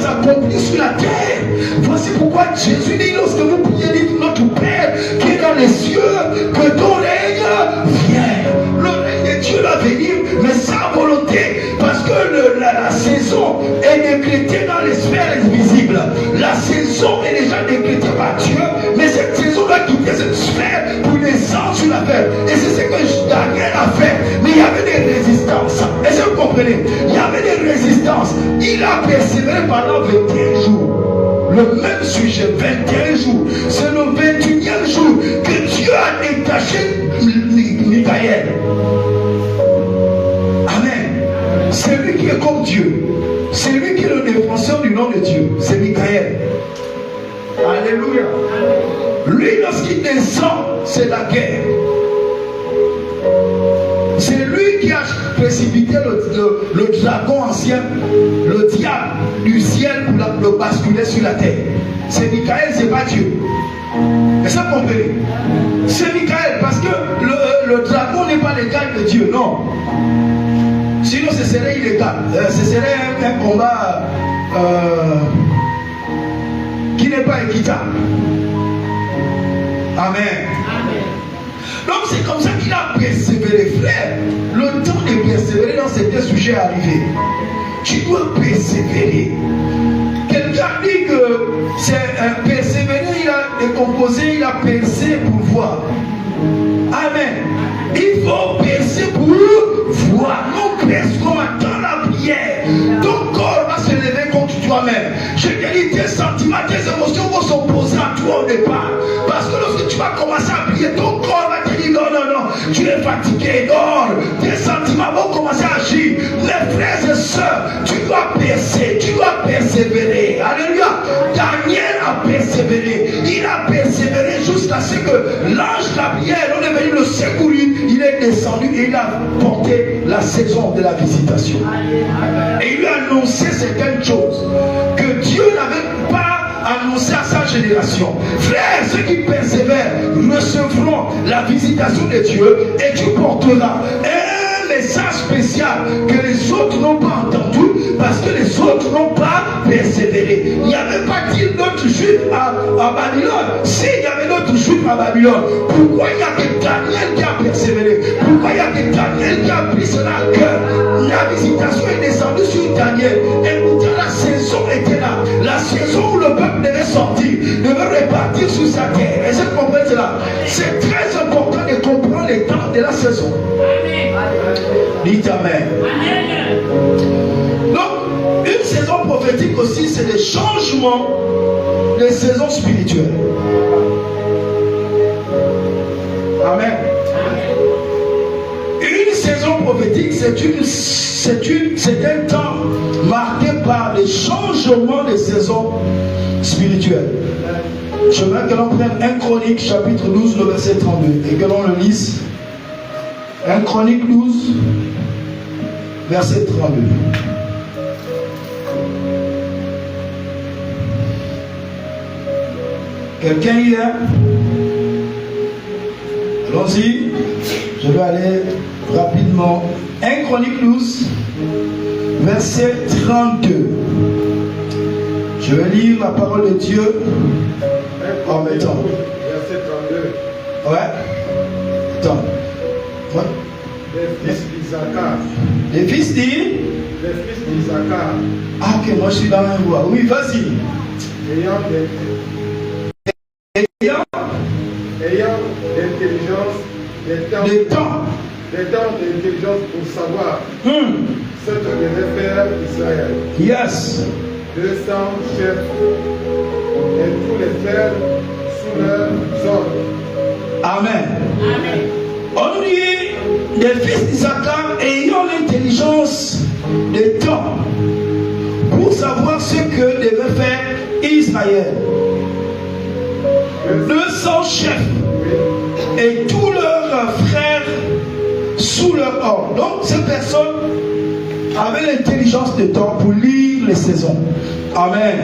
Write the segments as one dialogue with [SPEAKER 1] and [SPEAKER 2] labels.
[SPEAKER 1] s'accomplir sur la terre. Voici pourquoi Jésus dit, lorsque vous priez, dites notre Père qui est dans les cieux, que ton règne vienne. Le règne de Dieu va venir, mais sa volonté, parce que la saison est décrétée dans les sphères invisibles. La saison est déjà décrétée par Dieu, mais cette saison doit quitter cette sphère pour descendre sur la terre. Et c'est ce que Daniel a fait. Mais il y avait des résistances. Est-ce que vous comprenez? Il y avait des résistances. Il a persévéré pendant 21 jours. Le même sujet, 21 jours. C'est le 21e jour que Dieu a détaché Michael. Amen. C'est lui qui est comme Dieu. C'est lui qui est le défenseur du nom de Dieu. C'est Michael. Alléluia. Lui, lorsqu'il descend, c'est la guerre. C'est lui qui a précipité le dragon ancien, le diable du ciel pour le basculer sur la terre. C'est Michael, c'est pas Dieu. Et ça comprenez? C'est Michael parce que le dragon n'est pas l'égal de Dieu, non. Sinon ce serait illégal. Ce serait un combat qui n'est pas équitable. Amen. Donc c'est comme ça qu'il a persévéré, frère. Le temps de persévérer dans ces deux sujets est arrivé. Tu dois persévérer. Quelqu'un dit que c'est persévérer, il a décomposé, il a percé pour voir. Amen. Il faut percer pour voir. Non, perce comme dans la prière. Ton corps va se lever contre toi-même. Je te dis, tes sentiments, tes émotions vont s'opposer à toi au départ. Parce que lorsque tu vas commencer à prier, ton corps va te dire non, non, non, tu es fatigué, dors. Tes sentiments vont commencer à agir. Mes frères et sœurs, tu dois percer, tu dois persévérer. Alléluia. Daniel a persévéré. Il a persévéré jusqu'à ce que l'ange Gabriel, on est venu le secourir. Il est descendu et il a porté la saison de la visitation. Et il lui a annoncé certaines choses que Dieu n'avait pas annoncé à sa génération. Frères, ceux qui persévèrent recevront la visitation de Dieu et tu porteras un message spécial que les autres n'ont pas entendu parce que les autres n'ont pas persévéré. Il n'y avait pas d'autres juifs à Babylone. S'il y avait d'autres juifs à Babylone, pourquoi il n'y a que Daniel qui a persévéré? Pourquoi il n'y a que Daniel qui a pris cela à cœur? La visitation est descendue sur Daniel. Et pourtant la saison était là. La saison où le peuple devait sortir, devait repartir sur sa terre. Et je comprends cela. C'est très important de comprendre les temps de la saison. Dites Amen. Donc, une saison prophétique aussi, c'est le changement des saisons spirituelles. Amen. Une saison prophétique, c'est un temps marqué par les changements des saisons spirituelles. Je veux que l'on prenne 1 Chronique chapitre 12, le verset 32 et que l'on le lise. 1 Chronique 12, verset 32. Quelqu'un y est? Allons-y. Je vais aller rapidement. 1 Chronique 12, verset 32. Je vais lire la parole de Dieu en mettant.
[SPEAKER 2] Verset 32.
[SPEAKER 1] Ouais. Attends. Ouais.
[SPEAKER 2] Les fils d'Isaacar.
[SPEAKER 1] Les fils d'I.
[SPEAKER 2] Les fils d'Isaacar.
[SPEAKER 1] Ah ok, moi je suis dans la voie. Oui, vas-y.
[SPEAKER 2] Ayant l'intelligence, des temps d'intelligence pour savoir ce que devait faire Israël.
[SPEAKER 1] Yes.
[SPEAKER 2] 200 chefs et tous les frères sous leurs ordres.
[SPEAKER 1] Amen. Amen. On nous dit les fils d'Isaacar ayant l'intelligence des temps pour savoir ce que devait faire Israël. 200 chefs et tous leurs frères sous leur ordre. Donc ces personnes avaient l'intelligence des temps pour lire les saisons. Amen.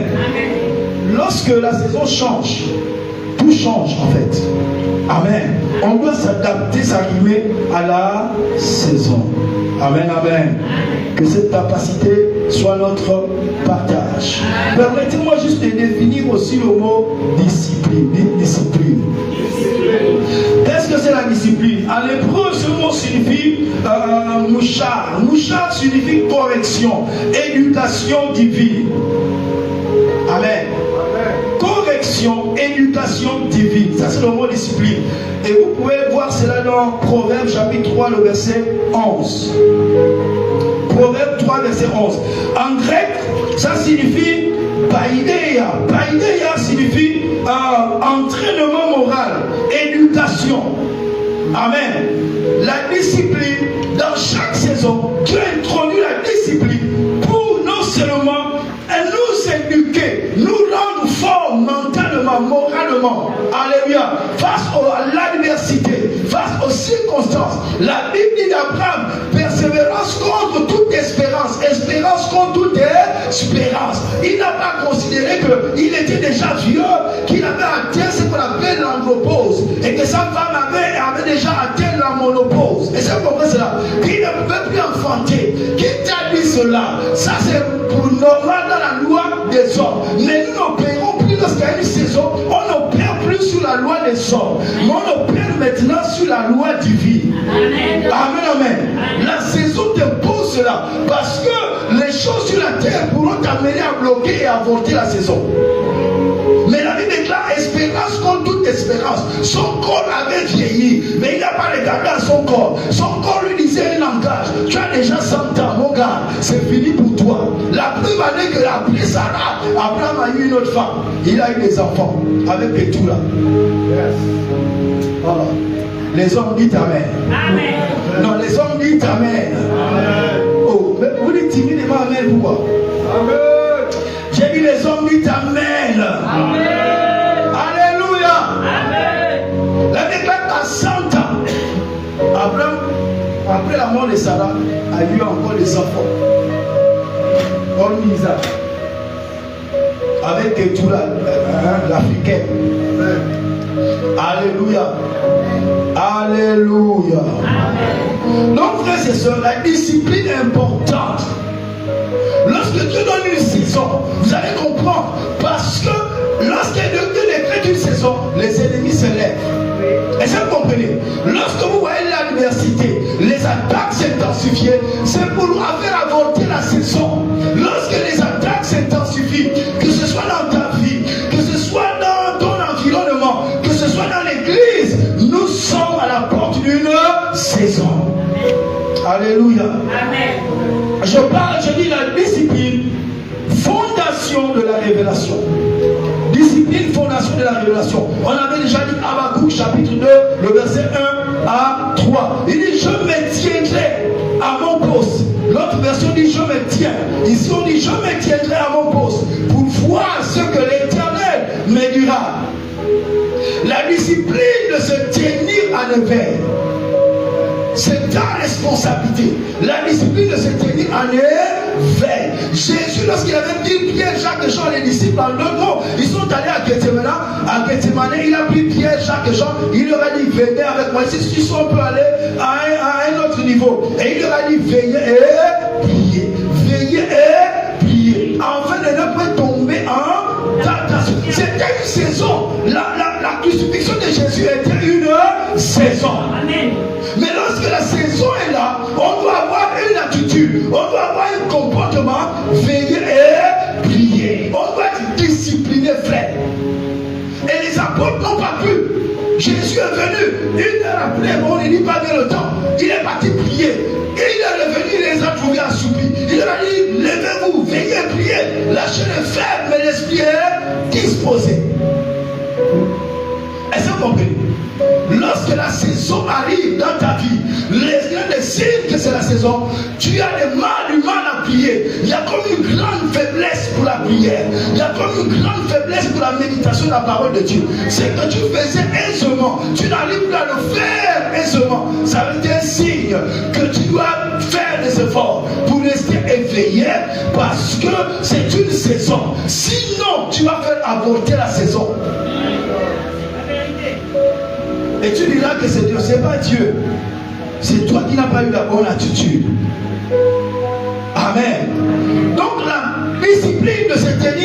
[SPEAKER 1] Lorsque la saison change, tout change en fait. Amen. On doit s'adapter, s'arrimer à la saison. Amen, amen. Que cette capacité soit notre partage. mariage. Permettez-moi juste de définir aussi le mot discipline. Discipline. Qu'est-ce que c'est la discipline? En hébreu, ce mot signifie mouchar. Mouchar signifie correction, éducation divine. Amen. Correction, éducation divine. Ça, c'est le mot discipline. Et vous pouvez voir cela dans Proverbe chapitre 3, le verset 11. Proverbe 3, verset 11. En grec, ça signifie paideia. Paideia signifie entraînement moral, éducation. Amen. La discipline, dans chaque saison, Dieu introduit la discipline pour non seulement nous éduquer, nous rendre forts mentalement, moralement. Alléluia. Face à l'adversité, face aux circonstances. La Bible dit d'Abraham, persévérance contre toute espérance, espérance contre toute espérance. Il n'a pas considéré qu'il était déjà vieux, qu'il avait atteint ce qu'on appelle l'andropause, et que sa femme avait déjà atteint la monopause. Et c'est pourquoi cela. Qu'il ne pouvait plus enfanter. Qui t'a dit cela? Ça c'est pour normal dans la loi des hommes. Mais nous n'opérons plus lorsqu'il y a une saison. On n'opère plus sur la loi des hommes. Mais on opère maintenant sur la loi divine. Amen. Amen, amen. La saison t'impose cela. Parce que les choses sur la terre pourront t'amener à bloquer et à avorter la saison. Mais la Bible déclare espérance contre toute espérance. Son corps avait vieilli, mais il n'a pas regardé à son corps. Son corps lui disait un langage. Tu as déjà 100 ans, mon gars, c'est fini pour toi. La preuve année que après Sarah, Abraham a eu une autre femme. Il a eu des enfants avec Ketura. Yes. Voilà. Les hommes disent Amen. Amen. Non, les hommes disent Amen. Amen. Oh, mais vous dites timidement Amen, pourquoi? Amen. J'ai dit les hommes disent Amen. Amen. Alléluia. Amen. La déclare à 100 ans. Abraham, après la mort de Sarah, a eu encore des enfants. Comme Isaac. Avec Ketura, l'Africaine. Alléluia. Alléluia. Amen. Donc, frères et sœurs, la discipline est importante. Lorsque Dieu donne une saison, vous allez comprendre. Parce que lorsque Dieu décrète une saison, les ennemis se lèvent. Est-ce que vous comprenez? Lorsque vous voyez l'adversité, les attaques s'intensifient, c'est pour faire avorter la saison. Lorsque les attaques s'intensifient, que ce soit dans ta vie, que ce soit dans ton environnement, que ce soit dans l'église, nous sommes à la porte d'une saison. Alléluia. Amen. Je dis la discipline, fondation de la révélation. Discipline, fondation de la révélation. On avait déjà dit Habakkuk chapitre 2, le verset 1 à 3. Il dit, je me tiendrai à mon poste. L'autre version dit, je me tiens. Ici on dit, je me tiendrai à mon poste pour voir ce que l'Éternel me dira. La discipline de se tenir à l'éveil, c'est ta responsabilité. La discipline de se tenir en éveil. Jésus, lorsqu'il avait dit Pierre, Jacques et Jean, les disciples, en deux mots, ils sont allés à Gethsemane. À Gethsemane, il a pris Pierre, Jacques et Jean. Il leur a dit, venez avec moi. Si on peut aller à un autre niveau. Et il leur a dit, veillez et priez. Veillez et priez. Afin de ne pas tomber en tentation. C'était une saison. La crucifixion de Jésus était une saison. Amen. Mais lorsque la saison est là, on doit avoir une attitude, on doit avoir un comportement, veiller et prier. On doit être discipliné, frère. Et les apôtres n'ont pas pu. Jésus est venu, une heure après, bon, il dit pas bien le temps. Il est parti prier. Et il est revenu, il les a trouvés assoupis. Il leur a dit, levez-vous, veillez, priez. La chair est faible, mais l'esprit est disposé. Est-ce que vous comprenez? Lorsque la saison arrive dans ta vie, les signes que c'est la saison, tu as du mal à prier. Il y a comme une grande faiblesse pour la prière. Il y a comme une grande faiblesse pour la méditation de la parole de Dieu. C'est que tu faisais aisément, tu n'arrives plus à le faire aisément. Ça veut dire un signe que tu dois faire des efforts pour rester éveillé parce que c'est une saison. Sinon, tu vas faire avorter la saison. Et tu diras que c'est Dieu, c'est pas Dieu. C'est toi qui n'as pas eu la bonne attitude. Amen. Donc la discipline de se